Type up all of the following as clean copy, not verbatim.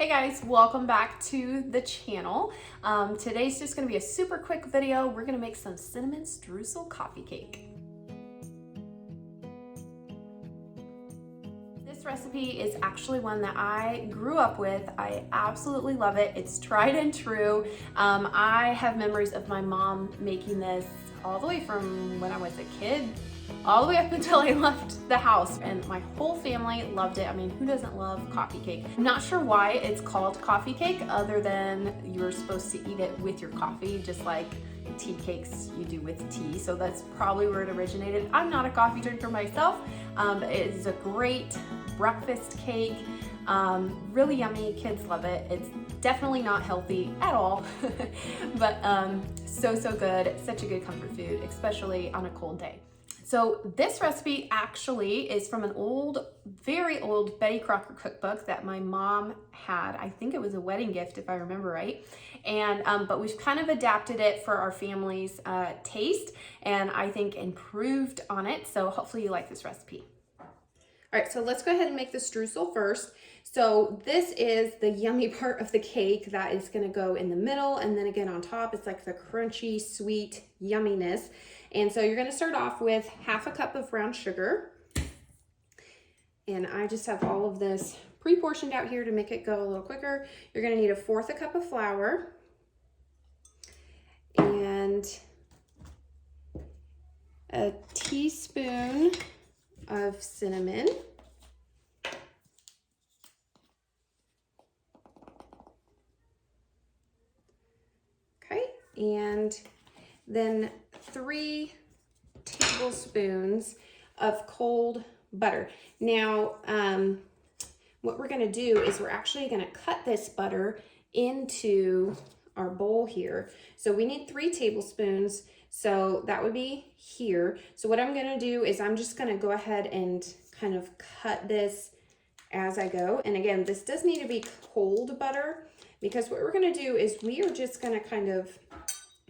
Hey guys, welcome back to the channel. Today's just gonna be a super quick video. We're gonna make some cinnamon streusel coffee cake. This recipe is actually one that I grew up with. I absolutely love it. It's tried and true. I have memories of my mom making this all the way from when I was a kid all the way up until I left the house, and my whole family loved it. I mean, who doesn't love coffee cake? I'm not sure why it's called coffee cake other than you're supposed to eat it with your coffee, just like tea cakes you do with tea. So that's probably where it originated. I'm not a coffee drinker myself. It is a great breakfast cake, really yummy. Kids love it. It's definitely not healthy at all, but so good. Such a good comfort food, especially on a cold day. So this recipe actually is from an old, very old Betty Crocker cookbook that my mom had. I think it was a wedding gift if I remember right. And but we've kind of adapted it for our family's taste, and I think improved on it. So hopefully you like this recipe. All right, so let's go ahead and make the streusel first. So this is the yummy part of the cake that is gonna go in the middle, and then again on top, it's like the crunchy, sweet yumminess. And so you're gonna start off with half a cup of brown sugar. And I just have all of this pre-portioned out here to make it go a little quicker. You're gonna need 1/4 cup of flour and a teaspoon of cinnamon. Okay, and then 3 tablespoons of cold butter. Now, what we're gonna do is we're actually gonna cut this butter into our bowl here. So we need 3 tablespoons. So that would be here. So what I'm gonna do is I'm just gonna go ahead and kind of cut this as I go. And again, this does need to be cold butter, because what we're gonna do is we are just gonna kind of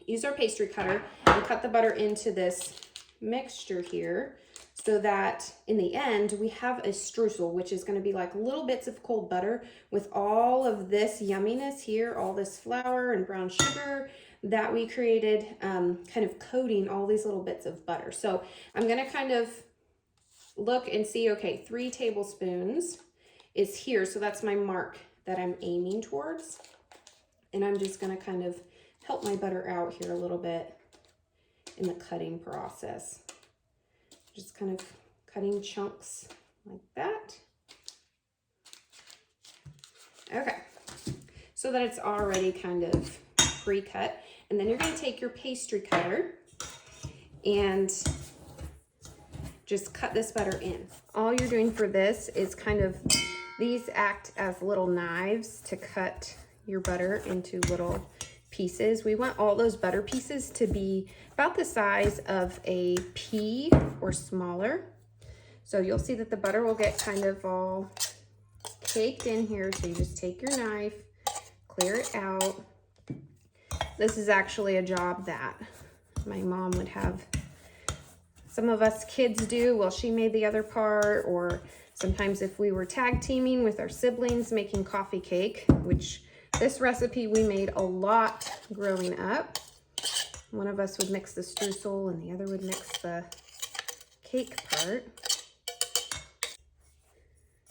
use our pastry cutter and cut the butter into this mixture here, so that in the end we have a streusel, which is going to be like little bits of cold butter with all of this yumminess here, all this flour and brown sugar that we created, kind of coating all these little bits of butter. So I'm going to kind of look and see, okay, 3 tablespoons is here. So that's my mark that I'm aiming towards. And I'm just going to kind of help my butter out here a little bit in the cutting process. Just kind of cutting chunks like that. Okay, so that it's already kind of pre-cut. And then you're going to take your pastry cutter and just cut this butter in. All you're doing for this is kind of, these act as little knives to cut your butter into little pieces. We want all those butter pieces to be about the size of a pea or smaller. So you'll see that the butter will get kind of all caked in here. So you just take your knife, clear it out. This is actually a job that my mom would have some of us kids do while she made the other part, or sometimes if we were tag teaming with our siblings making coffee cake, which this recipe we made a lot growing up. One of us would mix the streusel and the other would mix the cake part.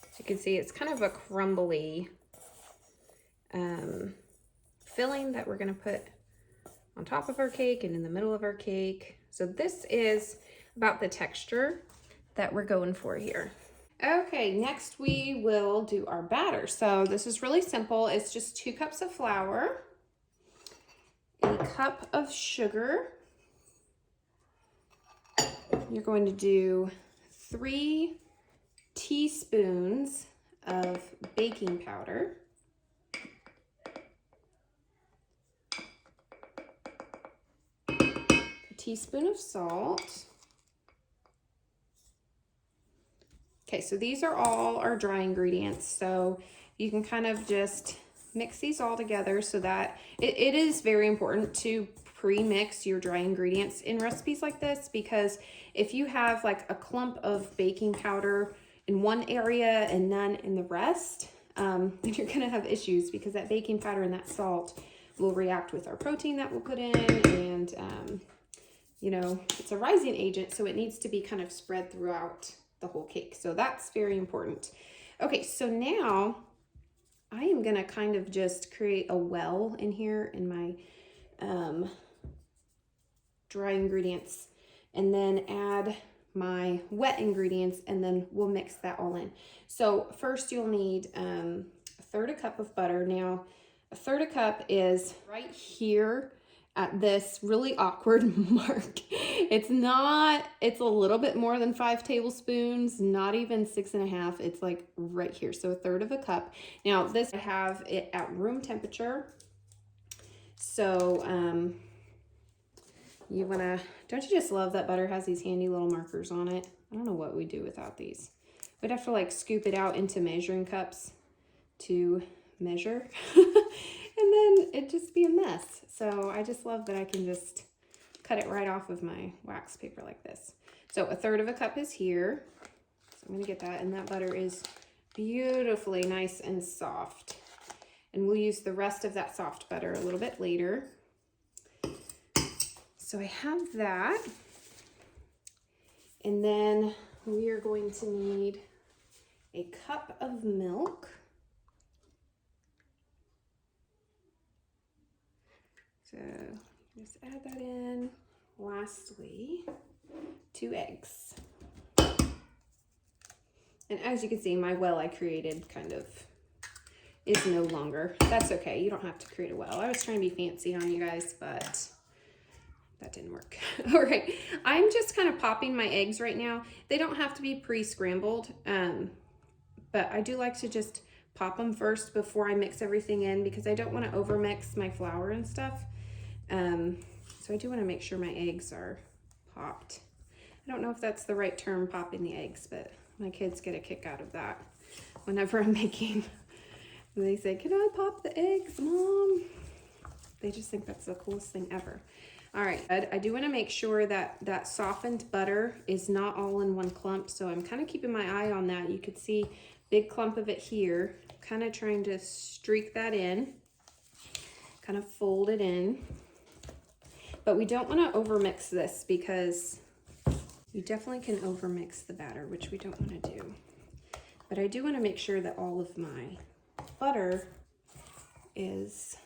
As you can see, it's kind of a crumbly filling that we're going to put on top of our cake and in the middle of our cake. So this is about the texture that we're going for here. Okay, next we will do our batter. So this is really simple. It's just 2 cups of flour, a cup of sugar. You're going to do 3 teaspoons of baking powder, a teaspoon of salt. Okay, so these are all our dry ingredients. So you can kind of just mix these all together, so that it is very important to pre-mix your dry ingredients in recipes like this, because if you have like a clump of baking powder in one area and none in the rest, then you're gonna have issues because that baking powder and that salt will react with our protein that we'll put in, and you know, it's a rising agent, so it needs to be kind of spread throughout the whole cake. So that's very important. Okay, so now I am gonna kind of just create a well in here in my dry ingredients, and then add my wet ingredients, and then we'll mix that all in. So first you'll need 1/3 cup of butter. Now 1/3 cup is right here at this really awkward mark. It's a little bit more than 5 tablespoons, not even 6.5. It's like right here. So 1/3 cup. Now this, I have it at room temperature. So don't you just love that butter has these handy little markers on it? I don't know what we'd do without these. We'd have to like scoop it out into measuring cups to measure. And then it'd just be a mess. So I just love that I can just cut it right off of my wax paper like this. So 1/3 cup is here. So I'm gonna get that, and that butter is beautifully nice and soft. And we'll use the rest of that soft butter a little bit later. So I have that. And then we are going to need a cup of milk. So just add that in. Lastly, 2 eggs. And as you can see, my well I created kind of is no longer. That's okay. You don't have to create a well. I was trying to be fancy on you guys, but that didn't work. All right. I'm just kind of popping my eggs right now. They don't have to be pre-scrambled, but I do like to just pop them first before I mix everything in, because I don't want to overmix my flour and stuff. So I do want to make sure my eggs are popped. I don't know if that's the right term, popping the eggs, but my kids get a kick out of that whenever I'm making. They say, "Can I pop the eggs, Mom?" They just think that's the coolest thing ever. All right, I do want to make sure that that softened butter is not all in one clump, so I'm kind of keeping my eye on that. You could see big clump of it here, kind of trying to streak that in, kind of fold it in. But we don't want to overmix this, because you definitely can overmix the batter, which we don't want to do. But I do want to make sure that all of my butter is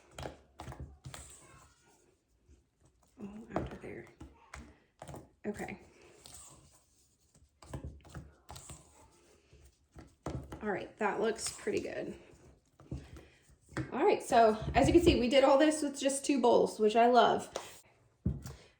all out of there. Okay. All right, that looks pretty good. All right, so as you can see, we did all this with just 2 bowls, which I love.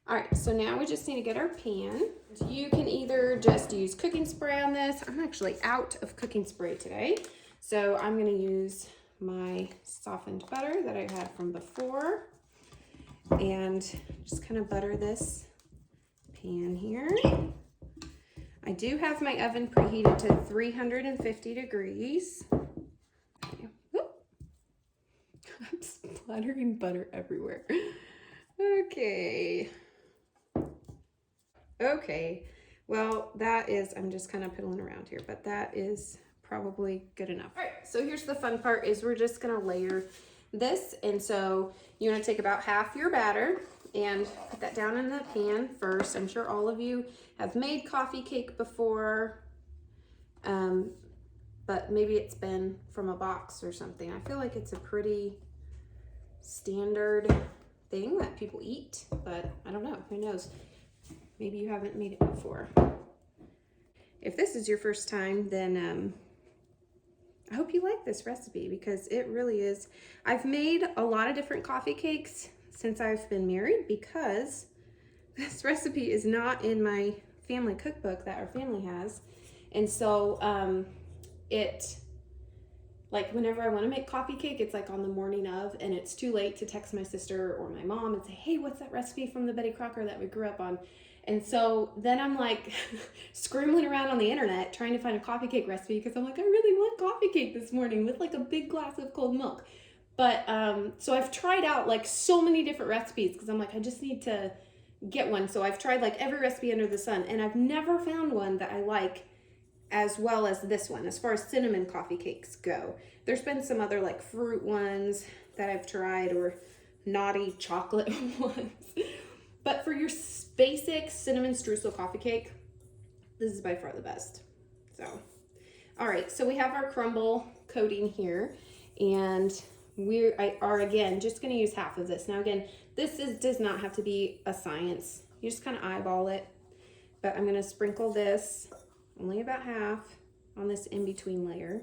All right, so now we just need to get our pan. You can either just use cooking spray on this. I'm actually out of cooking spray today, so I'm gonna use my softened butter that I had from before, and just kind of butter this pan here. I do have my oven preheated to 350 degrees. Okay. I'm splattering butter everywhere. Okay. Okay, well, that is, I'm just kind of piddling around here, but that is probably good enough. All right, so here's the fun part, is we're just gonna layer this. And so you wanna take about half your batter and put that down in the pan first. I'm sure all of you have made coffee cake before, but maybe it's been from a box or something. I feel like it's a pretty standard thing that people eat, but I don't know, who knows? Maybe you haven't made it before. If this is your first time, then I hope you like this recipe, because it really is. I've made a lot of different coffee cakes since I've been married, because this recipe is not in my family cookbook that our family has. And so like whenever I want to make coffee cake, it's like on the morning of, and it's too late to text my sister or my mom and say, "Hey, what's that recipe from the Betty Crocker that we grew up on?" And so then I'm like scrambling around on the internet trying to find a coffee cake recipe, because I'm like, I really want coffee cake this morning with like a big glass of cold milk. But so I've tried out like so many different recipes, because I'm like, I just need to get one. So I've tried like every recipe under the sun, and I've never found one that I like as well as this one, as far as cinnamon coffee cakes go. There's been some other like fruit ones that I've tried, or naughty chocolate ones. But for your basic cinnamon streusel coffee cake, this is by far the best. So, all right, so we have our crumble coating here, and we are again just going to use half of this. Now again, this does not have to be a science. You just kind of eyeball it. But I'm going to sprinkle this only about half on this in-between layer.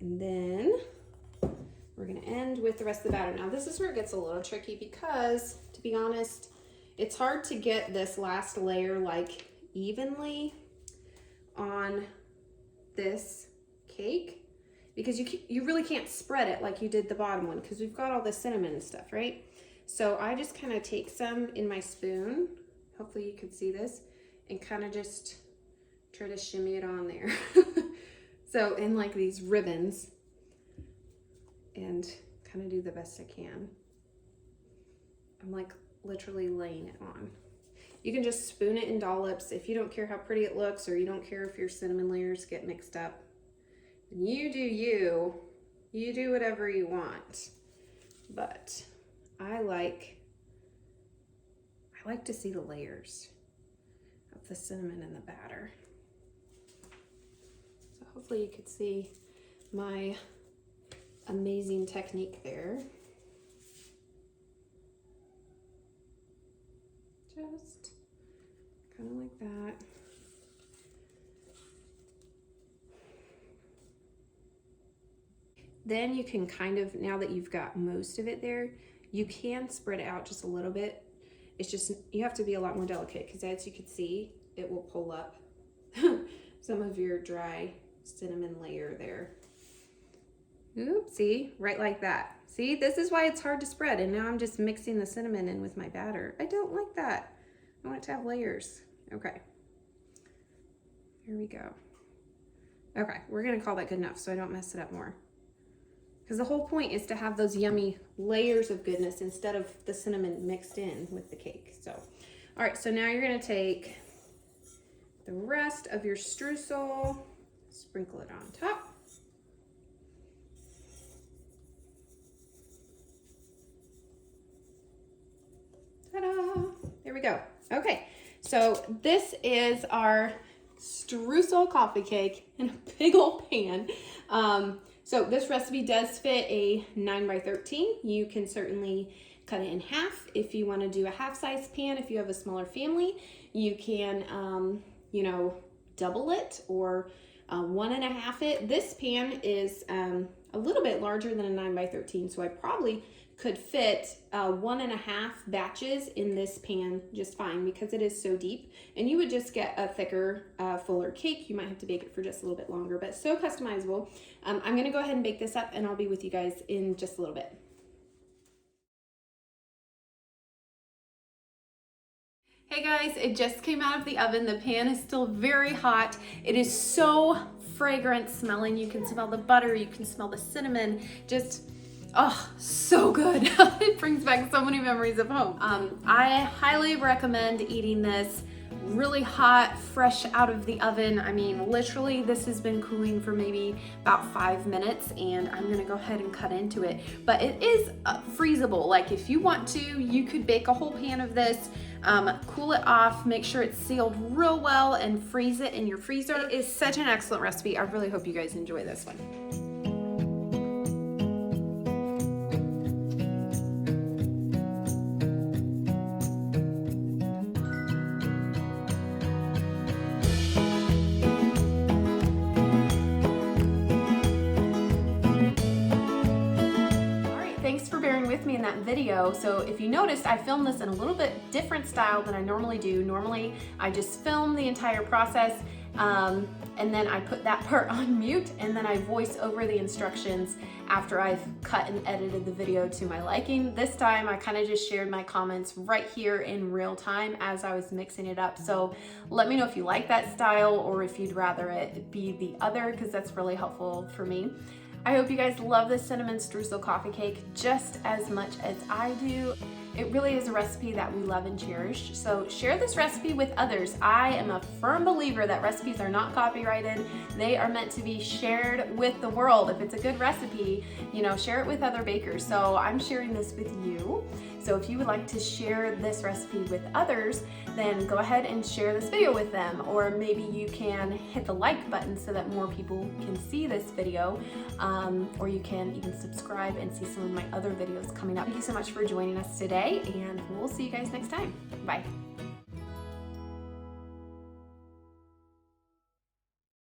And then we're going to end with the rest of the batter. Now this is where it gets a little tricky because, to be honest, it's hard to get this last layer like evenly on this cake, because you really can't spread it like you did the bottom one, because we've got all the cinnamon and stuff, right? So I just kind of take some in my spoon, hopefully you can see this, and kind of just try to shimmy it on there. So in like these ribbons, and kind of do the best I can. I'm like literally laying it on. You can just spoon it in dollops if you don't care how pretty it looks, or you don't care if your cinnamon layers get mixed up. And you do you. You do whatever you want. But I like to see the layers of the cinnamon in the batter. So hopefully you could see my amazing technique there. Just kind of like that. Then you can kind of, now that you've got most of it there, you can spread it out just a little bit. It's just, you have to be a lot more delicate, because as you can see, it will pull up some of your dry cinnamon layer there. Oops, see, right like that. See, this is why it's hard to spread, and now I'm just mixing the cinnamon in with my batter. I don't like that. I want it to have layers. Okay, here we go. Okay, we're gonna call that good enough so I don't mess it up more. Because the whole point is to have those yummy layers of goodness instead of the cinnamon mixed in with the cake. So, all right, so now you're gonna take the rest of your streusel, sprinkle it on top. Ta-da! There we go. Okay, so this is our streusel coffee cake in a big old pan. So this recipe does fit a 9x13. You can certainly cut it in half if you want to do a half-size pan. If you have a smaller family, you can, you know, double it or 1.5 it. This pan is a little bit larger than a 9x13, so I probably could fit 1.5 batches in this pan just fine, because it is so deep, and you would just get a thicker, fuller cake. You might have to bake it for just a little bit longer, but so customizable. I'm gonna go ahead and bake this up, and I'll be with you guys in just a little bit. Hey guys, it just came out of the oven. The pan is still very hot. It is so fragrant smelling. You can smell the butter, you can smell the cinnamon, just, oh, so good. It brings back so many memories of home. I highly recommend eating this really hot, fresh out of the oven. I mean, literally this has been cooling for maybe about 5 minutes, and I'm gonna go ahead and cut into it. But it is freezable. Like if you want to, you could bake a whole pan of this, cool it off, make sure it's sealed real well, and freeze it in your freezer. It is such an excellent recipe. I really hope you guys enjoy this one. With me in that video. So if you noticed, I filmed this in a little bit different style than I normally do. Normally I just film the entire process and then I put that part on mute, and then I voice over the instructions after I've cut and edited the video to my liking. This time I kind of just shared my comments right here in real time as I was mixing it up. So let me know if you like that style or if you'd rather it be the other, because that's really helpful for me. I hope you guys love this cinnamon streusel coffee cake just as much as I do. It really is a recipe that we love and cherish. So share this recipe with others. I am a firm believer that recipes are not copyrighted. They are meant to be shared with the world. If it's a good recipe, you know, share it with other bakers. So I'm sharing this with you. So if you would like to share this recipe with others, then go ahead and share this video with them. Or maybe you can hit the like button so that more people can see this video. Or you can even subscribe and see some of my other videos coming up. Thank you so much for joining us today, and we'll see you guys next time. Bye.